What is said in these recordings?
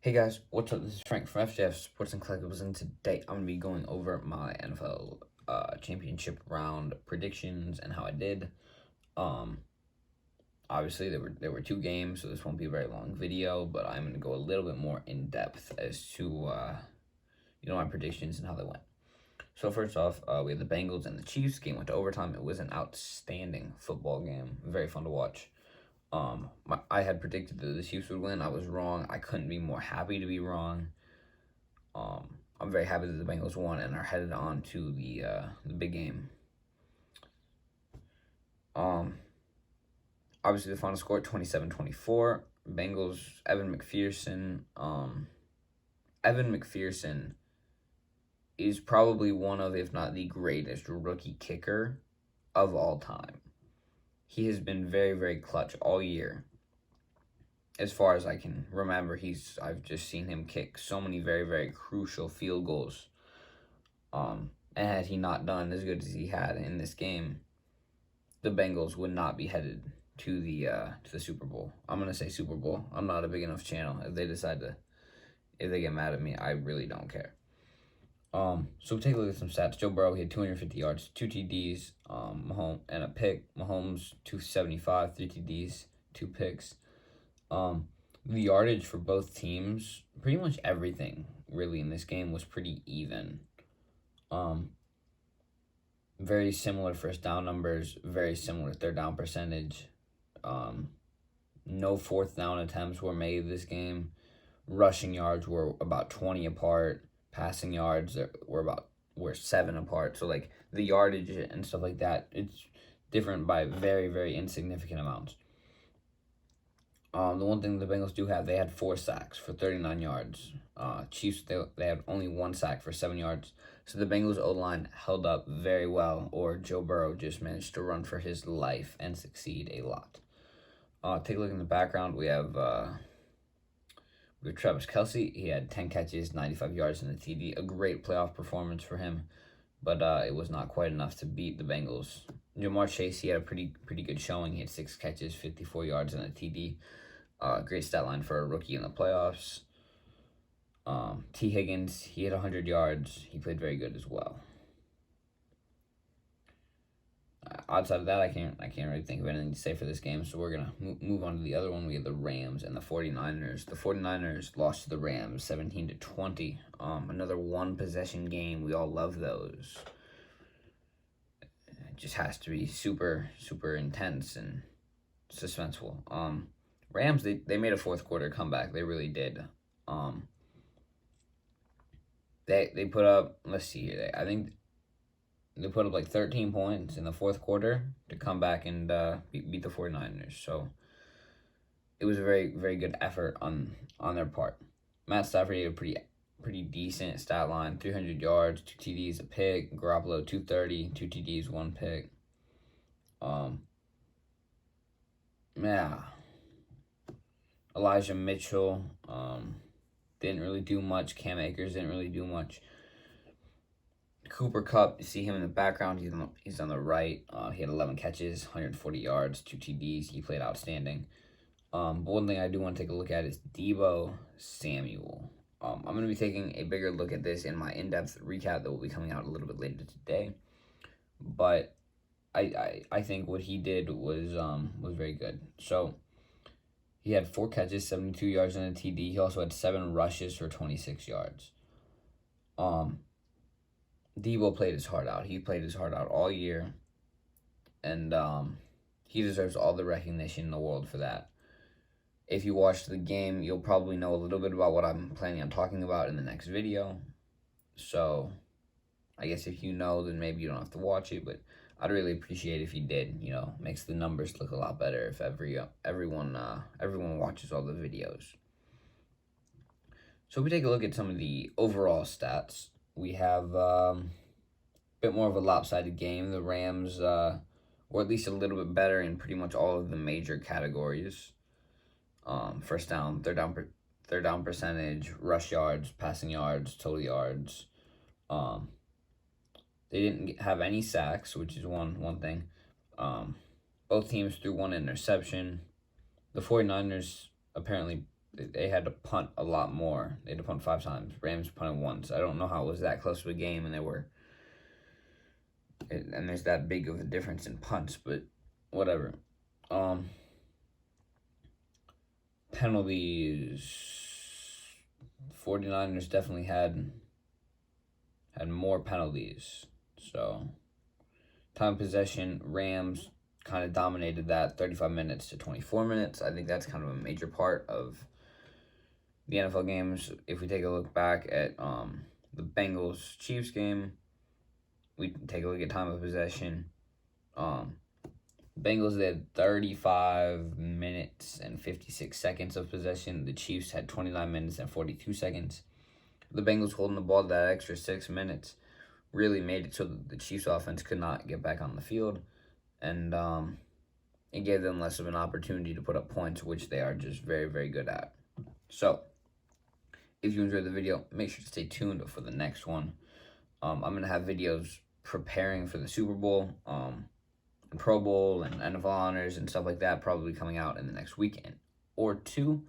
Hey guys, what's up? This is Frank from FJF Sports and Collectibles, and today I'm gonna be going over my NFL championship round predictions and how I did. Um, Obviously there were two games, so this won't be a very long video, but I'm gonna go a little bit more in depth as to my predictions and how they went. So first off, we had the Bengals and the Chiefs. Game went to overtime. It was an outstanding football game, very fun to watch. I had predicted that the Chiefs would win. I was wrong. I couldn't be more happy to be wrong. I'm very happy that the Bengals won and are headed on to the big game. Obviously the final score 27-24. Bengals Evan McPherson. Evan McPherson is probably one of, if not the greatest rookie kicker of all time. He has been very, very clutch all year. As far as I can remember, I've just seen him kick so many very, very crucial field goals. And had he not done as good as he had in this game, the Bengals would not be headed to the Super Bowl. I'm gonna say Super Bowl. I'm not a big enough channel. If they get mad at me, I really don't care. So take a look at some stats. Joe Burrow, he had 250 yards, 2 TDs, Mahomes, and a pick. Mahomes 275, 3 TDs, 2 picks. The yardage for both teams, pretty much everything really in this game was pretty even. Very similar first down numbers, very similar third down percentage. No fourth down attempts were made this game. Rushing yards were about 20 apart. Passing yards were 7 apart. So like the yardage and stuff like that, it's different by very, very insignificant amounts. The one thing the Bengals do have, they had 4 sacks for 39 yards. Chiefs, they had only 1 sack for 7 yards. So the Bengals O-line held up very well, or Joe Burrow just managed to run for his life and succeed a lot. Take a look in the background. We have Travis Kelce. He had 10 catches, 95 yards, and a TD. A great playoff performance for him, but it was not quite enough to beat the Bengals. Ja'Marr Chase, he had a pretty good showing. He had 6 catches, 54 yards, and a TD. Great stat line for a rookie in the playoffs. T. Higgins, he had 100 yards. He played very good as well. Outside of that, I can't really think of anything to say for this game, so we're going to move on to the other one. We have the Rams and the 49ers. The 49ers lost to the Rams 17-20. Another one-possession game. We all love those. It just has to be super, super intense and suspenseful. Rams, they made a fourth quarter comeback. They really did. They put up, let's see here, I think they put up like 13 points in the fourth quarter to come back and beat the 49ers. So it was a very, very good effort on their part. Matt Stafford had a pretty decent stat line, 300 yards, 2 TDs, a pick. Garoppolo 230, 2 TDs, 1 pick. Yeah. Elijah Mitchell didn't really do much. Cam Akers didn't really do much. Cooper Kupp, you see him in the background. He's on the right. He had 11 catches, 140 yards, 2 TDs. He played outstanding. But one thing I do want to take a look at is Deebo Samuel. I'm going to be taking a bigger look at this in my in-depth recap that will be coming out a little bit later today. But I think what he did was very good. So he had 4 catches, 72 yards, and a TD. He also had 7 rushes for 26 yards. Deebo played his heart out. He played his heart out all year. And he deserves all the recognition in the world for that. If you watched the game, you'll probably know a little bit about what I'm planning on talking about in the next video. So I guess if you know, then maybe you don't have to watch it, but I'd really appreciate if you did. Makes the numbers look a lot better if everyone watches all the videos. So if we take a look at some of the overall stats, we have a bit more of a lopsided game. The Rams were at least a little bit better in pretty much all of the major categories. First down, third down percentage, rush yards, passing yards, total yards. They didn't have any sacks, which is one thing. Both teams threw 1 interception. The 49ers apparently They had to punt a lot more. They had to punt 5 times. Rams punted once. I don't know how it was that close to a game, and there's that big of a difference in punts, but whatever. Penalties. 49ers definitely had more penalties. So, time possession, Rams kind of dominated that 35 minutes to 24 minutes. I think that's kind of a major part of the NFL games. If we take a look back at the Bengals Chiefs game, we can take a look at time of possession. Bengals had 35 minutes and 56 seconds of possession. The Chiefs had 29 minutes and 42 seconds. The Bengals holding the ball that extra 6 minutes really made it so that the Chiefs offense could not get back on the field. And it gave them less of an opportunity to put up points, which they are just very, very good at. So, if you enjoyed the video, make sure to stay tuned for the next one. I'm going to have videos preparing for the Super Bowl, and Pro Bowl, and NFL honors, and stuff like that, probably coming out in the next weekend or two.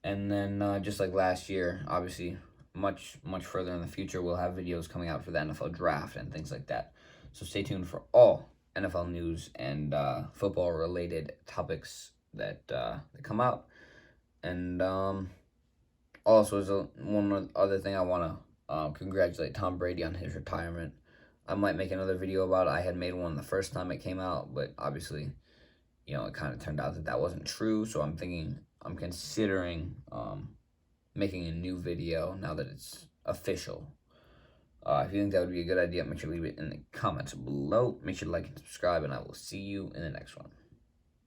And then, just like last year, obviously, much, much further in the future, we'll have videos coming out for the NFL draft and things like that. So stay tuned for all NFL news and football-related topics that come out. And also, as one other thing, I want to congratulate Tom Brady on his retirement. I might make another video about it. I had made one the first time it came out, but obviously, it kind of turned out that wasn't true. So I'm considering making a new video now that it's official. If you think that would be a good idea, make sure to leave it in the comments below. Make sure to like and subscribe, and I will see you in the next one.